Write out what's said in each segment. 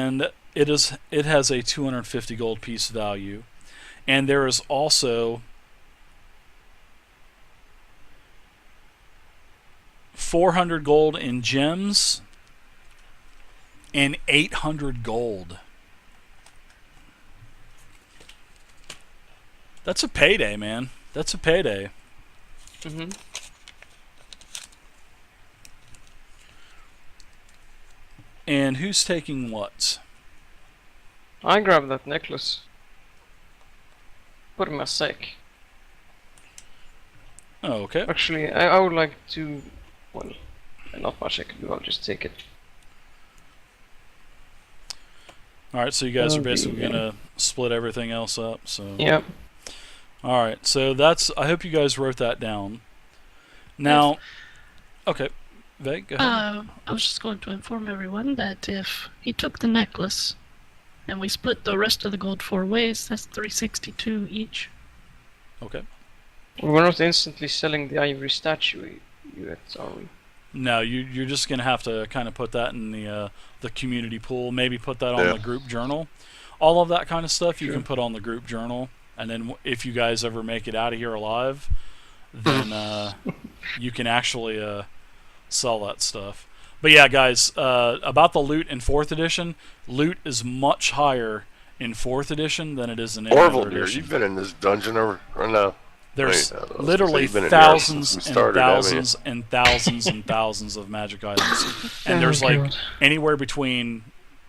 and it has a 250 gold piece value, and there is also 400 gold in gems and 800 gold. That's a payday, man. That's a payday. Mm-hmm. And who's taking what? I grabbed that necklace. Put it in my sack. Oh, okay. Actually, I would like to... Well, not much I can do, I'll just take it. Alright, so you guys are Okay, basically yeah. going to split everything else up. So Yeah. Alright, so that's... I hope you guys wrote that down. Now... Yes. Okay. Veg, go ahead. I was just going to inform everyone that if he took the necklace and we split the rest of the gold 4 ways, that's 362 each. Okay. We're not instantly selling the ivory statue yet, are we? No, you're just going to have to kind of put that in the community pool. Maybe put that on the group journal. All of that kind of stuff you can put on the group journal. And then if you guys ever make it out of here alive, then you can actually sell that stuff. But yeah, guys, about the loot in 4th edition, loot is much higher in 4th edition than it is in any other Orville, dear, edition. you've been in this dungeon or no? There's I mean, literally you've been in thousands there since we and started, haven't you? thousands and thousands and thousands of magic items, and there's like anywhere between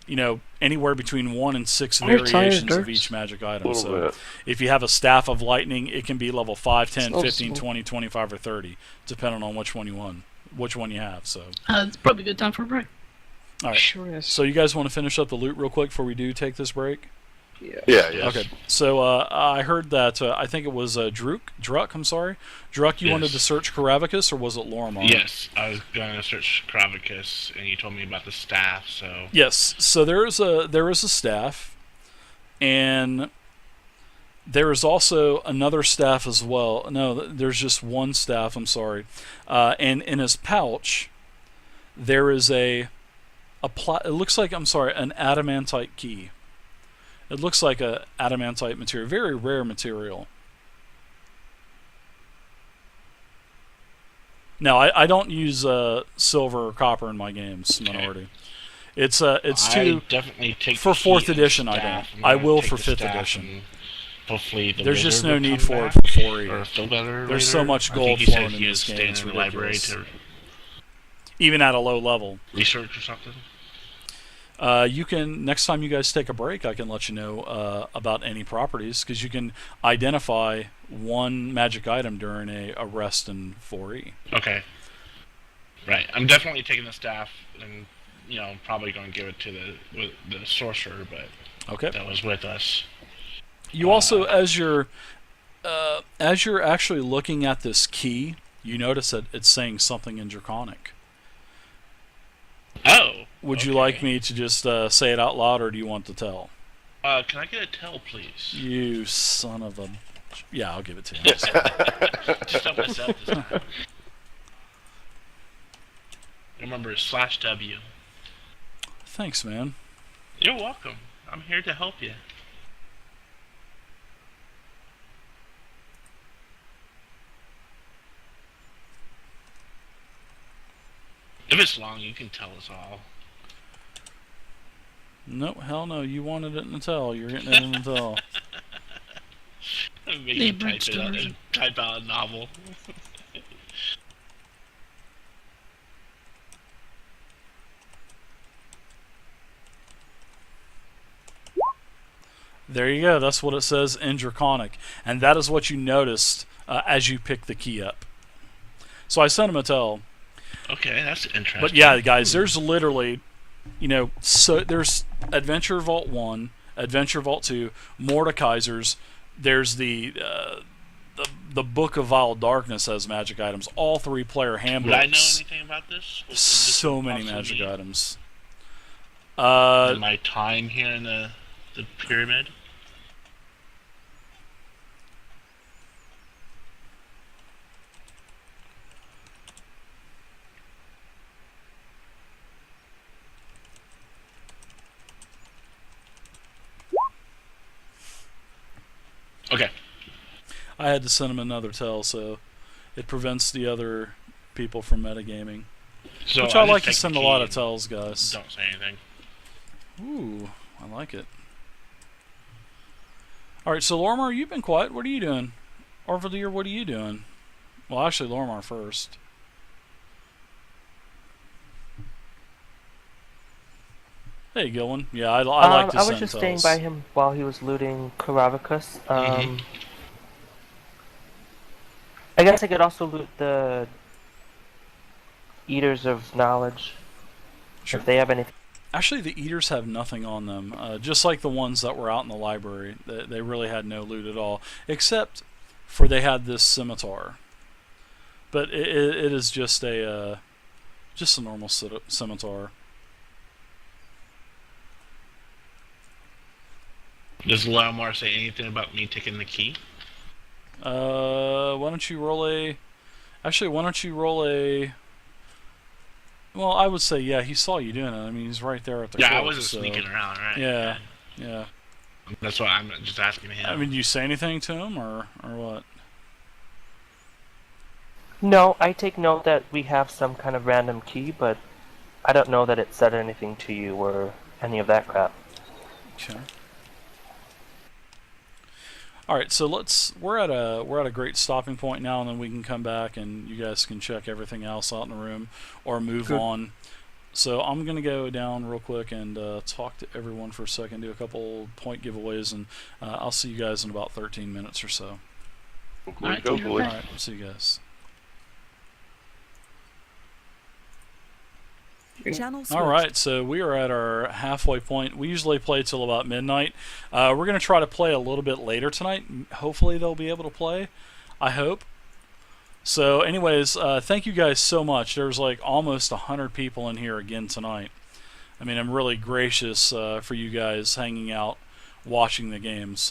1 and 6 Are you tired, variations of Dirks? each magic A item. little So bit. if you have a staff of lightning, it can be level 5, 10, So 15, small. 20, 25, or 30, depending on which one you have. So It's probably a good time for a break. all right. Sure is. So you guys want to finish up the loot real quick before we do take this break? Yeah. Yeah, yeah. Okay, so I heard that I think it was Druuk. I'm sorry, Druuk. You wanted to search Karavakos, or was it Lorimar? Yes, I was going to search Karavakos, and you told me about the staff. So yes. So there is a staff, and there is also another staff as well. No, there's just one staff. I'm sorry. And in his pouch, there is it looks like, I'm sorry, an adamantite key. It looks like a adamantite material, very rare material. No, I don't use silver or copper in my games, Minority. It's too definitely take for the key 4th and edition. I staff. don't. I'm I gonna will take for the 5th staff, edition. and hopefully, the There's just wizard no will need come for it back, for 4E. or feel better There's later. so much I gold think he flowing said in he this was game. staying It's in the library ridiculous. to Even at a low level. research or something. You can, next time you guys take a break, I can let you know about any properties, because you can identify one magic item during a rest in 4E. Okay. Right. I'm definitely taking the staff, and probably going to give it to the sorcerer, but Okay. that was with us. You also, as you're actually looking at this key, you notice that it's saying something in Draconic. Oh. Would you okay. like me to just say it out loud, or do you want to tell? Can I get a tell, please? You son of a... Yeah, I'll give it to you. Just don't mess up this time. Remember, /W. Thanks, man. You're welcome. I'm here to help you. If it's long, you can tell us all. No, hell no. You wanted it in the tell. You're getting it in the tell. Make The you type abridged it out version. and type out a novel. There you go. That's what it says in Draconic. And that is what you noticed as you pick the key up. So I sent him a tell. Okay, that's interesting. But yeah, guys, there's literally, so there's Adventure Vault 1, Adventure Vault 2, Mordekaiser's. There's the Book of Vile Darkness has magic items. All 3 player handbooks. Would I know anything about this? Would this So many possibly magic items. in my time here in the pyramid? I had to send him another tell, so it prevents the other people from metagaming. So Which I just like to take the send a key lot of and tells, guys. Don't say anything. Ooh, I like it. Alright, so Lormar, you've been quiet. What are you doing? Orvalier, what are you doing? Well, actually, Lormar first. Hey, Gillen. Yeah, I like to I send was just tells. staying by him while he was looting Karavakos. I guess I could also loot the Eaters of Knowledge. Sure. If they have anything. Actually, the Eaters have nothing on them. Just like the ones that were out in the library. They really had no loot at all. Except for they had this scimitar. But it is just a normal scimitar. Does Laomar say anything about me taking the key? Why don't you roll a... Actually, why don't you roll a... Well, I would say, yeah, he saw you doing it. I mean, he's right there at the Yeah, corpse, I wasn't so... sneaking around, right? Yeah. That's why I'm just asking him. I mean, do you say anything to him, or what? No, I take note that we have some kind of random key, but I don't know that it said anything to you or any of that crap. Okay. All right, so we're at a great stopping point now, and then we can come back and you guys can check everything else out in the room or move on. So I'm gonna go down real quick and talk to everyone for a second, do a couple point giveaways, and I'll see you guys in about 13 minutes or so. Go, go, boy. All right, see you guys. Channel switched. All right, so we are at our halfway point. We usually play till about midnight. We're going to try to play a little bit later tonight. Hopefully they'll be able to play. I hope. So anyways, thank you guys so much. There's like almost 100 people in here again tonight. I mean, I'm really gracious for you guys hanging out, watching the games.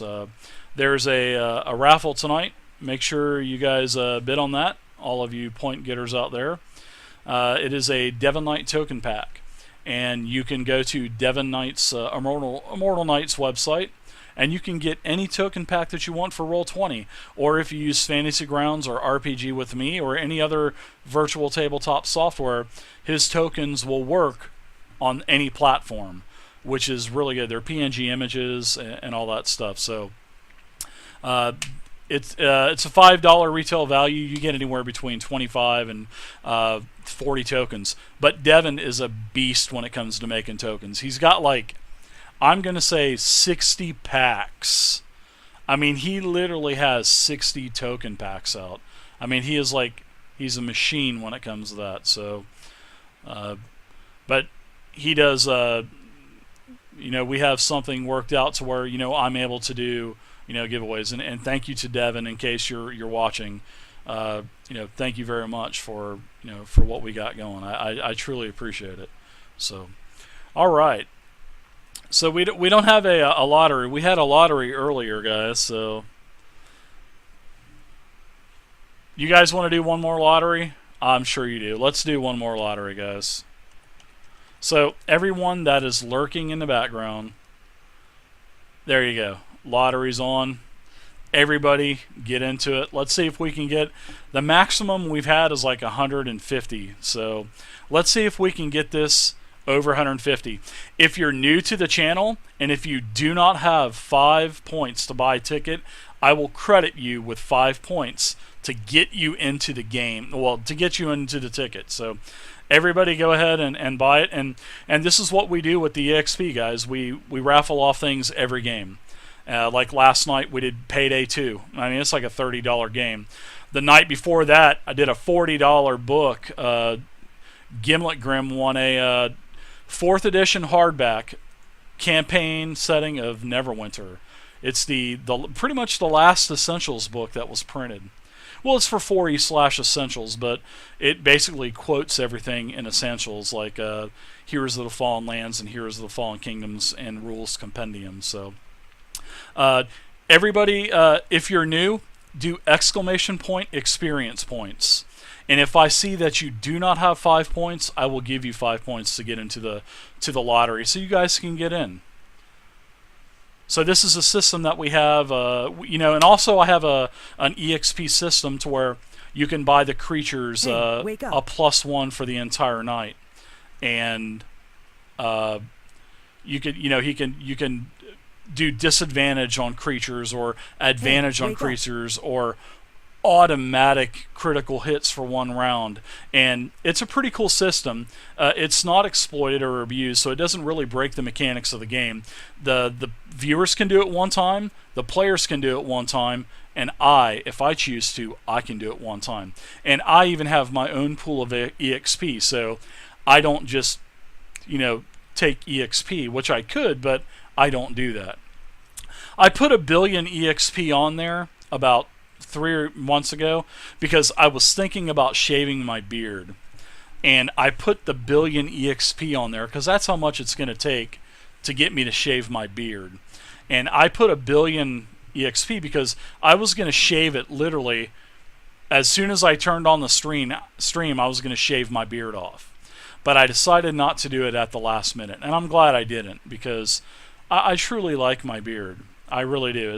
There's a raffle tonight. Make sure you guys bid on that, all of you point getters out there. It is a Devon Knight token pack, and you can go to Devon Knight's Immortal Knight's website, and you can get any token pack that you want for Roll20, or if you use Fantasy Grounds or RPG with me or any other virtual tabletop software, his tokens will work on any platform, which is really good. They're PNG images and all that stuff. So it's a $5 retail value. You get anywhere between 25 and 40 tokens. But Devon is a beast when it comes to making tokens. He's got like, I'm going to say 60 packs. I mean, he literally has 60 token packs out. I mean, he's a machine when it comes to that. So, but he does, we have something worked out to where, I'm able to do, giveaways. And thank you to Devon, in case you're watching. Thank you very much for what we got going. I truly appreciate it. So, all right. So we don't have a lottery. We had a lottery earlier, guys. So you guys want to do one more lottery? I'm sure you do. Let's do one more lottery, guys. So everyone that is lurking in the background, there you go. Lottery's on. Everybody get into it. Let's see if we can get the maximum we've had is like 150. So let's see if we can get this over 150. If you're new to the channel and if you do not have 5 points to buy a ticket, I will credit you with 5 points to get you into the game. Well, to get you into the ticket. So everybody go ahead and buy it. And this is what we do with the EXP, guys. We raffle off things every game. Like last night we did Payday 2. I mean, it's like a $30 game. The night before that, I did a $40 book. Gimlet Grim won a 4th edition hardback campaign setting of Neverwinter. It's the pretty much the last Essentials book that was printed. Well, it's for 4E/Essentials, but it basically quotes everything in Essentials, like Heroes of the Fallen Lands and Heroes of the Fallen Kingdoms and Rules Compendium. So everybody, if you're new, do ! experience points. And if I see that you do not have 5 points, I will give you 5 points to get into the lottery, so you guys can get in. So this is a system that we have, and also I have an EXP system to where you can buy the creatures a +1 for the entire night, and you can do disadvantage on creatures or advantage on creatures or automatic critical hits for 1 round, and it's a pretty cool system. It's not exploited or abused, so it doesn't really break the mechanics of the game. The viewers can do it 1 time, the players can do it 1 time, and if I choose to, I can do it 1 time. And I even have my own pool of EXP, so I don't just take EXP, which I could, but I don't do that. I put 1 billion EXP on there about 3 months ago because I was thinking about shaving my beard, and I put the 1 billion EXP on there because that's how much it's going to take to get me to shave my beard. And I put 1 billion EXP because I was going to shave it literally as soon as I turned on the stream. I was going to shave my beard off, but I decided not to do it at the last minute, and I'm glad I didn't because I truly like my beard. I really do.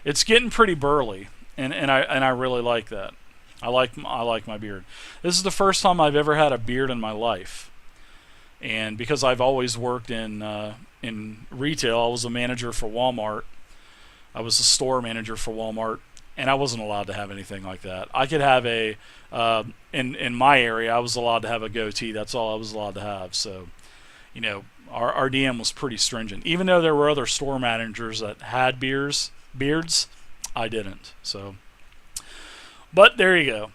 It's getting pretty burly, and I really like that. I like my beard. This is the first time I've ever had a beard in my life, and because I've always worked in retail, I was a manager for Walmart. I was a store manager for Walmart, and I wasn't allowed to have anything like that. I could have in my area, I was allowed to have a goatee. That's all I was allowed to have. So, our DM was pretty stringent. Even though there were other store managers that had beards, I didn't. So, but there you go.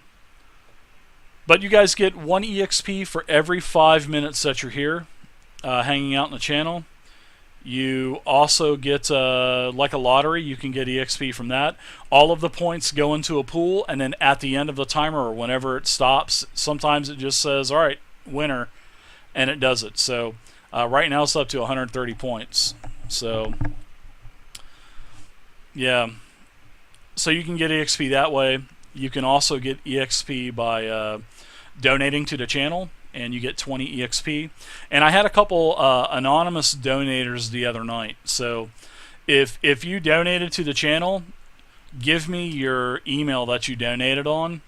But you guys get 1 EXP for every 5 minutes that you're here, hanging out in the channel. You also get, like a lottery, you can get EXP from that. All of the points go into a pool, and then at the end of the timer, or whenever it stops, sometimes it just says, alright, winner, and it does it. So, right now it's up to 130 points. So, yeah. So you can get EXP that way. You can also get EXP by donating to the channel, and you get 20 EXP. And I had a couple anonymous donators the other night. So if you donated to the channel, give me your email that you donated on,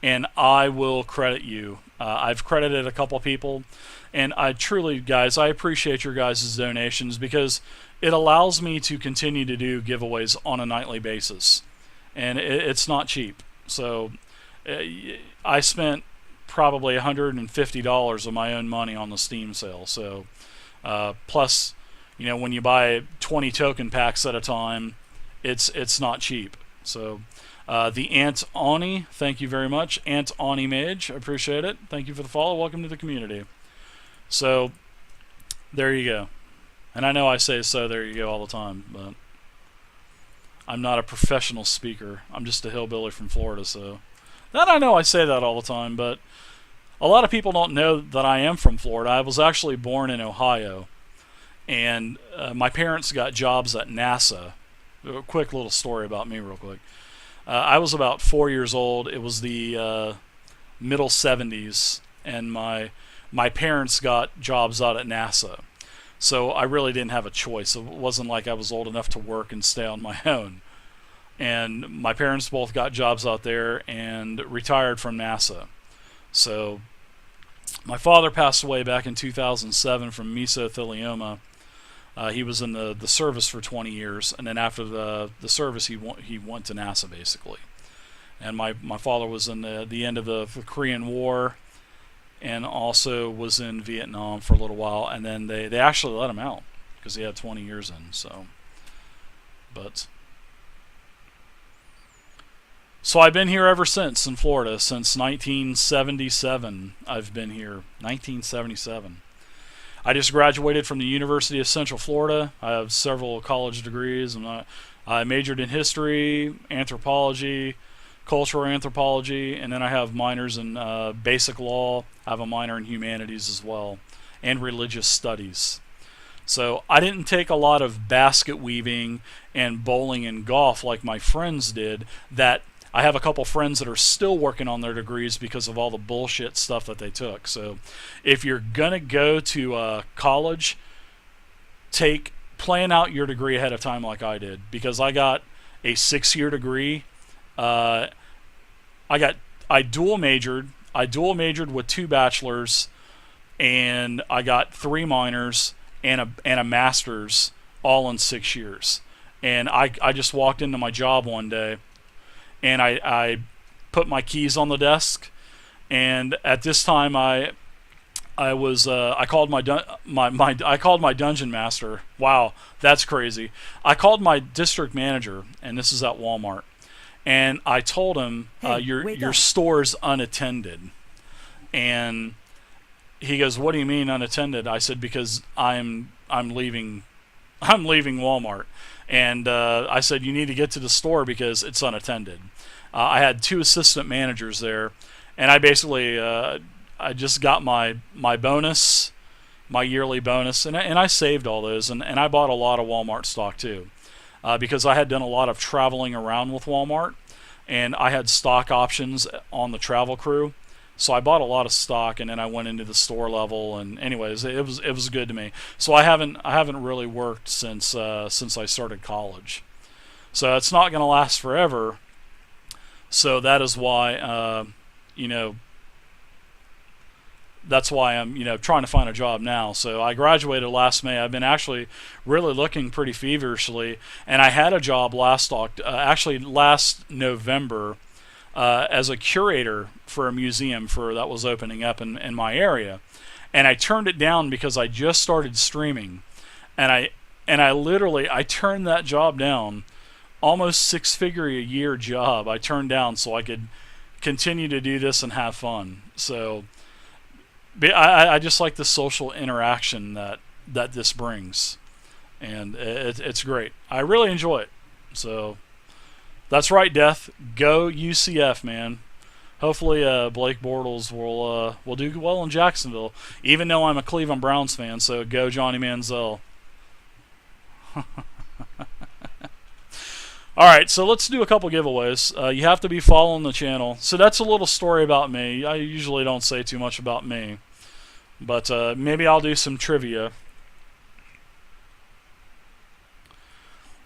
and I will credit you. I've credited a couple people, and I truly, guys, I appreciate your guys' donations because it allows me to continue to do giveaways on a nightly basis. And it's not cheap. So I spent probably $150 of my own money on the Steam sale. So plus, when you buy 20 token packs at a time, it's not cheap. So the Ant Ani, thank you very much. Ant Ani Mage, I appreciate it. Thank you for the follow. Welcome to the community. So there you go. And I know I say so there you go all the time, but I'm not a professional speaker. I'm just a hillbilly from Florida, so that I know I say that all the time, but a lot of people don't know that I am from Florida. I was actually born in Ohio, and my parents got jobs at NASA. A quick little story about me real quick. I was about 4 years old. It was the middle 70s, and my parents got jobs out at NASA. So I really didn't have a choice. It wasn't like I was old enough to work and stay on my own. And my parents both got jobs out there and retired from NASA. So my father passed away back in 2007 from mesothelioma. He was in the service for 20 years, and then after the service, he went to NASA basically. And my father was in the end of the Korean War, and also was in Vietnam for a little while, and then they actually let him out because he had 20 years in. So I've been here ever since in Florida since 1977. I've been here 1977. I just graduated from the University of Central Florida. I have several college degrees, and I majored in history, anthropology, cultural anthropology, and then I have minors in basic law. I have a minor in humanities as well, and religious studies. So I didn't take a lot of basket weaving and bowling and golf like my friends did. That I have a couple friends that are still working on their degrees because of all the bullshit stuff that they took. So if you're gonna go to college, take plan out your degree ahead of time like I did, because I got a 6-year degree. I dual majored. I dual majored with 2 bachelors, and I got 3 minors and a master's all in 6 years. And I just walked into my job one day, and I put my keys on the desk, and at this time I called my dungeon master. Wow, that's crazy. I called my district manager, and this is at Walmart, and I told him, your store's unattended. And he goes, "What do you mean unattended?" I said, "Because I'm leaving Walmart." And I said, "You need to get to the store because it's unattended." I had 2 assistant managers there, and I basically I just got my bonus, my yearly bonus, and I saved all those, and I bought a lot of Walmart stock too, because I had done a lot of traveling around with Walmart, and I had stock options on the travel crew. So I bought a lot of stock, and then I went into the store level, and anyways, it was good to me. So I haven't really worked since I started college. So it's not going to last forever. So that is why that's why I'm trying to find a job now. So I graduated last May. I've been actually really looking pretty feverishly, and I had a job last November. As a curator for a museum that was opening up in my area, and I turned it down because I just started streaming, and I literally turned that job down, almost 6-figure a year job I turned down so I could continue to do this and have fun. So I just like the social interaction that this brings, and it's great. I really enjoy it. So. That's right, Death. Go UCF, man. Hopefully, Blake Bortles will do well in Jacksonville. Even though I'm a Cleveland Browns fan, so go Johnny Manziel. All right, so let's do a couple giveaways. You have to be following the channel. So that's a little story about me. I usually don't say too much about me, but maybe I'll do some trivia.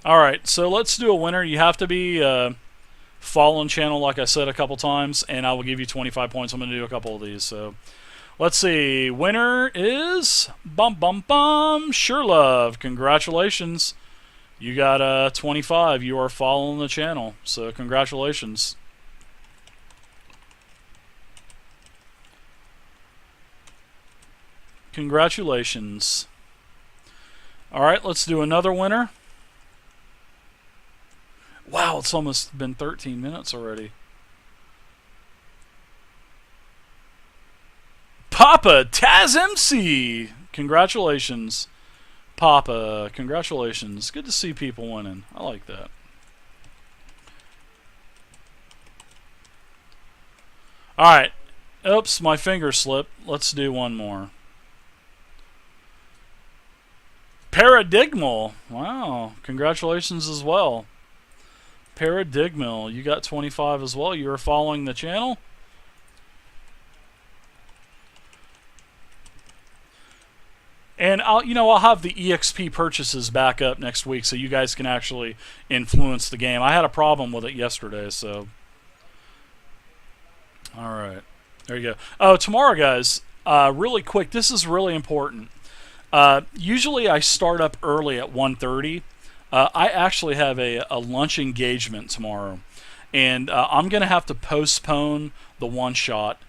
Alright, so let's do a winner. You have to be following channel, like I said a couple times, and I will give you 25 points. I'm going to do a couple of these. So let's see. Winner is Sure Love. Congratulations. You got 25. You are following the channel. So congratulations. Congratulations. Alright, let's do another winner. Wow, it's almost been 13 minutes already. Papa Taz MC! Congratulations. Papa, congratulations. Good to see people winning. I like that. Alright. Oops, my finger slipped. Let's do one more. Paradigmal. Wow, congratulations as well. Paradigmal, you got 25 as well. You are following the channel. And I'll have the EXP purchases back up next week so you guys can actually influence the game. I had a problem with it yesterday, so. Alright. There you go. Oh, tomorrow, guys, really quick, this is really important. Usually I start up early at 1:30. I actually have a lunch engagement tomorrow, and I'm going to have to postpone the one-shot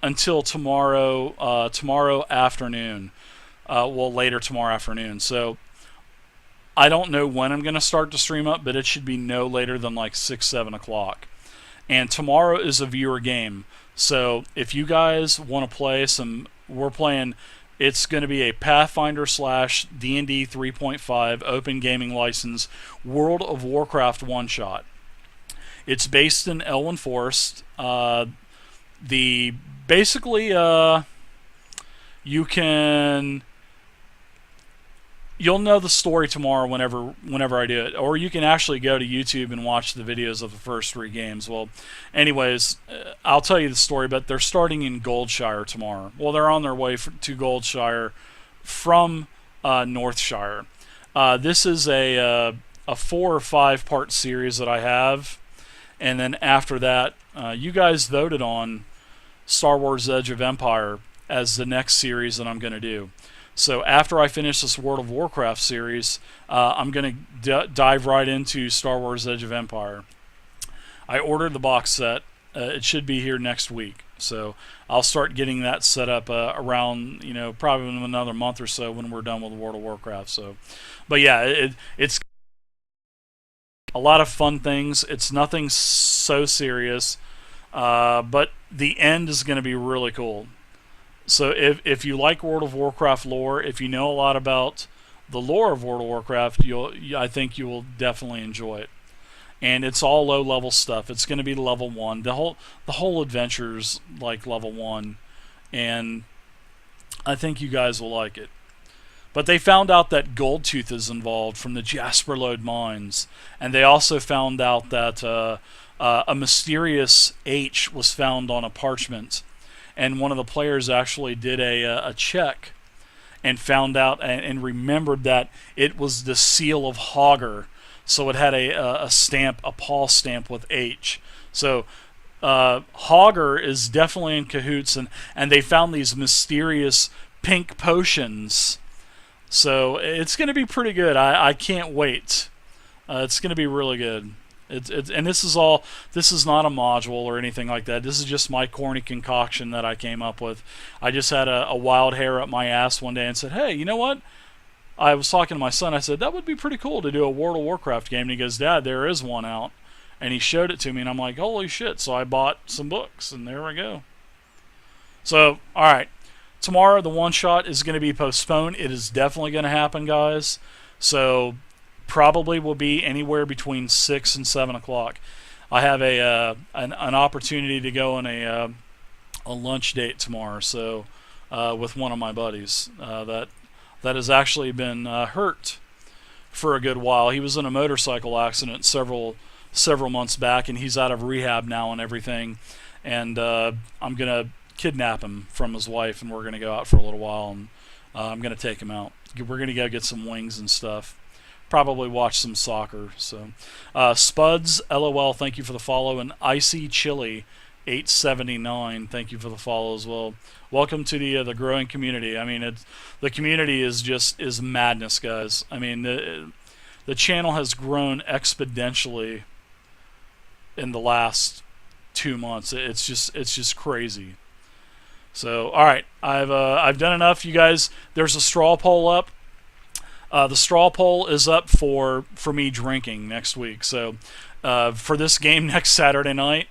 until tomorrow afternoon, later tomorrow afternoon. So I don't know when I'm going to start to stream up, but it should be no later than like 6, 7 o'clock. And tomorrow is a viewer game, so if you guys want to play we're playing. It's going to be a Pathfinder / D&D 3.5 open gaming license World of Warcraft one-shot. It's based in Elwyn Forest. You'll know the story tomorrow whenever I do it, or you can actually go to YouTube and watch the videos of the first 3 games. Well, anyways, I'll tell you the story, but they're starting in Goldshire tomorrow. Well, they're on their way to Goldshire from Northshire. This is a 4 or 5 part series that I have, and then after that, you guys voted on Star Wars: Edge of Empire as the next series that I'm going to do. So after I finish this World of Warcraft series, I'm going to dive right into Star Wars: Edge of Empire. I ordered the box set. It should be here next week. So I'll start getting that set up around, probably in another month or so when we're done with World of Warcraft. So, but yeah, it's a lot of fun things. It's nothing so serious, but the end is going to be really cool. So if you like World of Warcraft lore, if you know a lot about the lore of World of Warcraft, I think you will definitely enjoy it. And it's all low level stuff. It's going to be level 1. The whole adventure's like level 1, and I think you guys will like it. But they found out that Goldtooth is involved from the Jasper Lode mines, and they also found out that a mysterious H was found on a parchment, and one of the players actually did a check and found out and remembered that it was the seal of Hogger. So it had a stamp, a paw stamp with H. So Hogger is definitely in cahoots, and they found these mysterious pink potions. So it's going to be pretty good. I can't wait. It's going to be really good. And this is not a module or anything like that. This is just my corny concoction that I came up with. I just had a wild hair up my ass one day and said, hey, you know what? I was talking to my son. I said, that would be pretty cool to do a World of Warcraft game. And he goes, Dad, there is one out. And he showed it to me, and I'm like, holy shit. So I bought some books, and there we go. So, all right. Tomorrow, the one-shot is going to be postponed. It is definitely going to happen, guys. So, probably will be anywhere between 6 and 7 o'clock. I have an opportunity to go on a lunch date tomorrow, so with one of my buddies that has actually been hurt for a good while. He was in a motorcycle accident several months back, and he's out of rehab now and everything. And I'm gonna kidnap him from his wife, and we're gonna go out for a little while, and I'm gonna take him out. We're gonna go get some wings and stuff. Probably watch some soccer. So, Spuds, LOL, thank you for the follow, and Icy Chili 879, thank you for the follow as well. Welcome to the growing community. I mean, the community is madness, guys. I mean, the channel has grown exponentially in the last 2 months. It's just crazy. So, all right, I've done enough, you guys. There's a straw poll up. The straw poll is up for me drinking next week. So, for this game next Saturday night.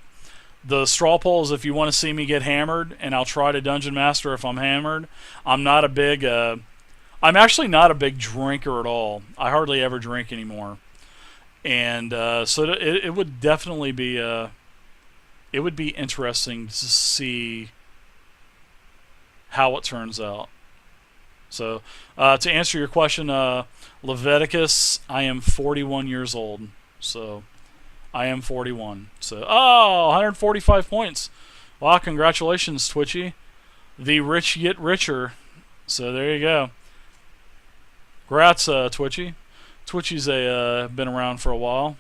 The straw poll is if you want to see me get hammered, and I'll try to Dungeon Master if I'm hammered. I'm actually not a big drinker at all. I hardly ever drink anymore. And so it would definitely be it would be interesting to see how it turns out. So to answer your question, Leviticus, I am 41 years old. So I am 41. So, 145 points. Wow, congratulations, Twitchy. The rich get richer. So there you go. Congrats, Twitchy. Twitchy's been around for a while.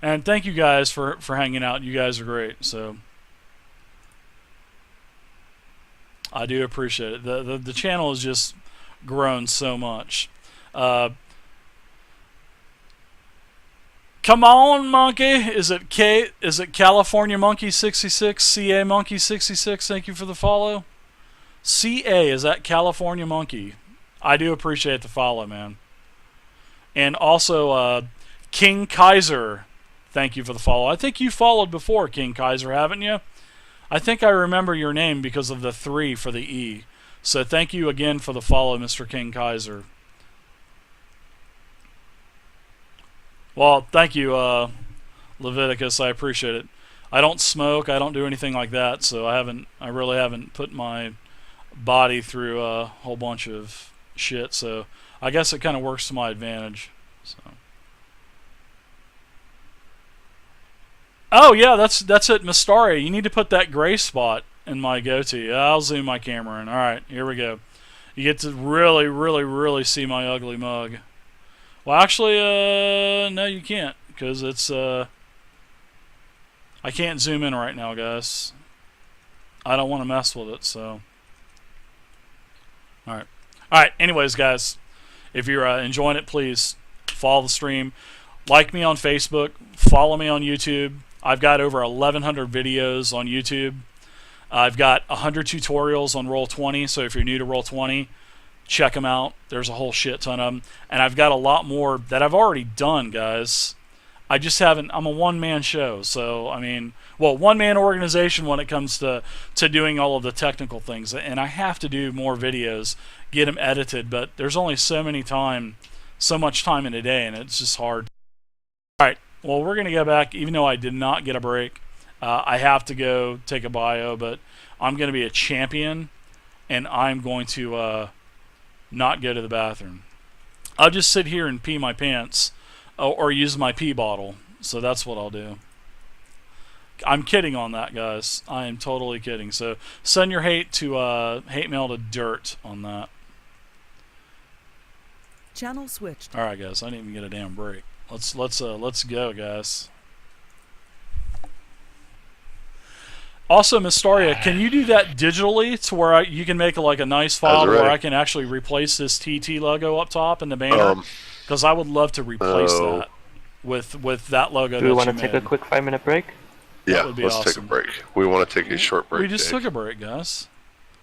And thank you guys for hanging out. You guys are great. So I do appreciate it. The channel has just grown so much. Come on, monkey. Is it California Monkey 66? CA Monkey 66? Thank you for the follow. CA, is that California Monkey? I do appreciate the follow, man. And also, King Kaiser, thank you for the follow. I think you followed before, King Kaiser, haven't you? I think I remember your name because of the 3 for the E. So thank you again for the follow, Mr. King Kaiser. Well, thank you, Leviticus. I appreciate it. I don't smoke. I don't do anything like that. So I really haven't put my body through a whole bunch of shit. So I guess it kind of works to my advantage. So. Oh yeah, that's it, Mistari. You need to put that gray spot in my goatee. I'll zoom my camera in. All right, here we go. You get to really, really, really see my ugly mug. Well, actually, no, you can't, because it's, I can't zoom in right now, guys. I don't want to mess with it, so. Alright. Alright, anyways, guys, if you're enjoying it, please follow the stream. Like me on Facebook. Follow me on YouTube. I've got over 1,100 videos on YouTube. I've got 100 tutorials on Roll20, so if you're new to Roll20, check them out. There's a whole shit ton of them. And I've got a lot more that I've already done, guys. I just haven't. I'm a one-man show, so, I mean, well, one-man organization when it comes to doing all of the technical things. And I have to do more videos, get them edited, but there's only so much time in a day, and it's just hard. Alright, well, we're going to go back, even though I did not get a break. I have to go take a bio, but I'm going to be a champion, and I'm going to not go to the bathroom. I'll just sit here and pee my pants, or use my pee bottle. So that's what I'll do. I'm kidding on that, guys. I am totally kidding. So send your hate to hate mail to dirt on that. Channel switched. All right, guys. I didn't even get a damn break. Let's go, guys. Also, Mystaria, can you do that digitally to where you can make like a nice file where I can actually replace this TT logo up top in the banner? Because I would love to replace that with that logo. Do we want to take a quick 5-minute break? Yeah, let's take a break. We want to take a short break. We just took a break, guys.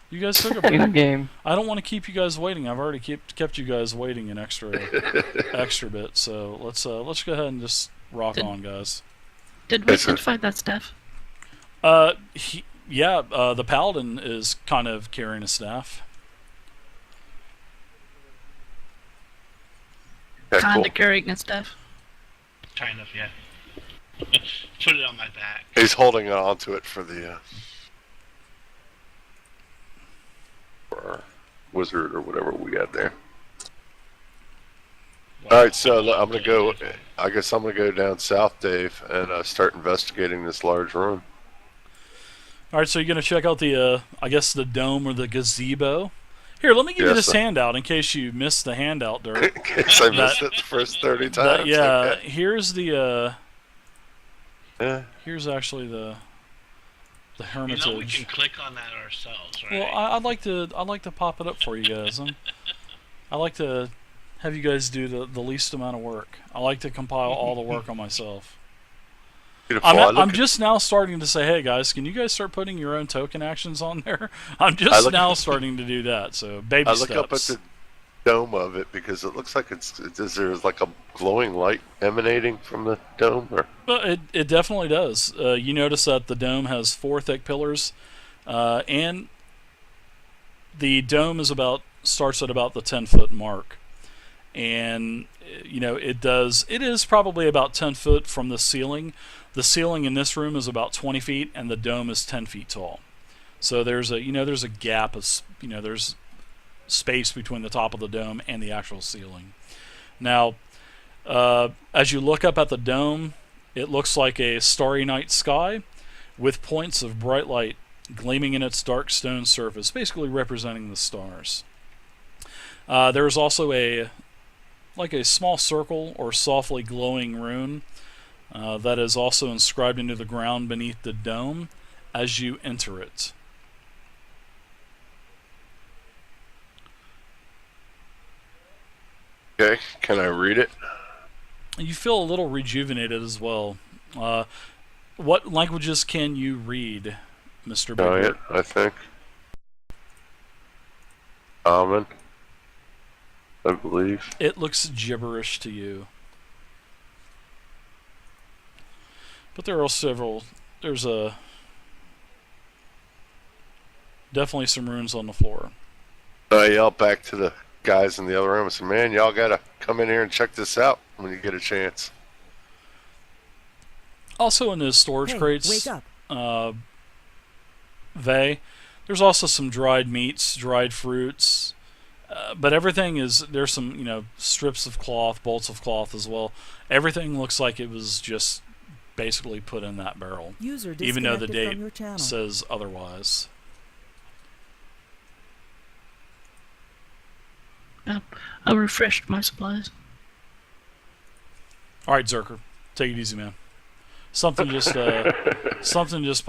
You guys took a break. In game. I don't want to keep you guys waiting. I've already kept you guys waiting an extra bit. So let's go ahead and just rock on, guys. Did Wicked find that staff? The Paladin is kind of carrying a staff. Okay, Kind cool. of carrying a staff. Kind of, yeah. Put it on my back. He's holding on to it for the for our wizard or whatever we got there. All right, so I'm gonna go. I guess I'm gonna go down south, Dave, and start investigating this large room. All right, so you're gonna check out the I guess the dome or the gazebo. Here, let me give you this handout in case you missed the handout, Dirk. In case I missed it the first 30 times. Okay. Here's the yeah. Here's actually the hermitage. You know, we can click on that ourselves, right? Well, I'd like to pop it up for you guys. I like to have you guys do the least amount of work. I like to compile all the work on myself. I'm just now starting to say, hey guys, can you guys start putting your own token actions on there? I'm just now starting to do that. So baby steps. I look up at the dome of it because it looks like there's like a glowing light emanating from the dome, or? Well, it definitely does. You notice that the dome has 4 thick pillars, and the dome starts at about the 10-foot mark, and you know it is probably about 10 foot from the ceiling. The ceiling in this room is about 20 feet, and the dome is 10 feet tall. So there's a gap of there's space between the top of the dome and the actual ceiling. Now, as you look up at the dome, it looks like a starry night sky with points of bright light gleaming in its dark stone surface, basically representing the stars. There's also a small circle or softly glowing rune that is also inscribed into the ground beneath the dome as you enter it. Okay, can I read it? You feel a little rejuvenated as well. What languages can you read, Mr. Bigger? I think. Common, I believe. It looks gibberish to you. But there are several. There's definitely some runes on the floor. I yell back to the guys in the other room and say, man, y'all gotta come in here and check this out when you get a chance. Also in those storage crates, wake up. Vale, there's also some dried meats, dried fruits, but everything there's some, strips of cloth, bolts of cloth as well. Everything looks like it was just basically put in that barrel, even though the date says otherwise. I refreshed my supplies. All right, Zerker, take it easy, man. Something just popped